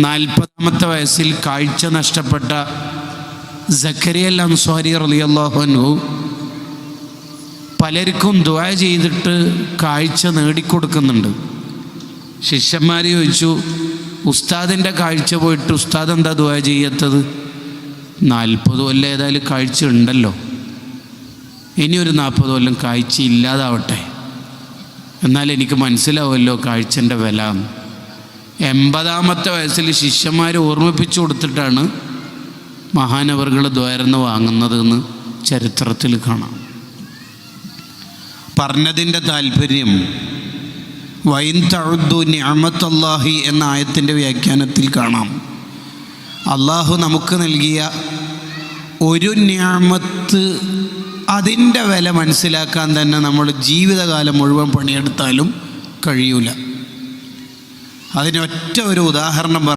40-ാമത്തെ വയസ്സിൽ കാഴ്ച നഷ്ടപ്പെട്ട സക്കരിയ അൻസ്വാരി റളിയല്ലാഹു അൻഹു പലർക്കും ദുആ ചെയ്തിട്ട് കാഴ്ച നേടിക്കൊടുക്കുന്നുണ്ട്. ശിഷ്യന്മാർ ചോദിച്ചു, ഉസ്താദിൻ്റെ കാഴ്ച പോയിട്ട് ഉസ്താദ് എന്താ ദുആ ചെയ്യാത്തത്? 40 കൊല്ലം ഏതായാലും കാഴ്ച ഉണ്ടല്ലോ, ഇനിയൊരു 40 കൊല്ലം കാഴ്ച ഇല്ലാതാവട്ടെ, എന്നാൽ എനിക്ക് മനസ്സിലാവുമല്ലോ കാഴ്ചൻ്റെ വില. 80-ാമത്തെ വയസ്സിൽ ശിഷ്യന്മാർ ഓർമ്മിപ്പിച്ചു കൊടുത്തിട്ടാണ് മഹാനവറുകൾ ദ്വാരന്ന് വാങ്ങുന്നതെന്ന് ചരിത്രത്തിൽ കാണാം. പറഞ്ഞതിൻ്റെ താല്പര്യം വൈൻ തഉദ്ദു നിഅമത്തല്ലാഹി എന്ന ആയത്തിൻ്റെ വ്യാഖ്യാനത്തിൽ കാണാം. അള്ളാഹു നമുക്ക് നൽകിയ ഒരു നിഅമത്ത്, അതിൻ്റെ വില മനസ്സിലാക്കാൻ തന്നെ നമ്മൾ ജീവിതകാലം മുഴുവൻ പണിയെടുത്താലും കഴിയൂല. അതിനൊറ്റ ഒരു ഉദാഹരണം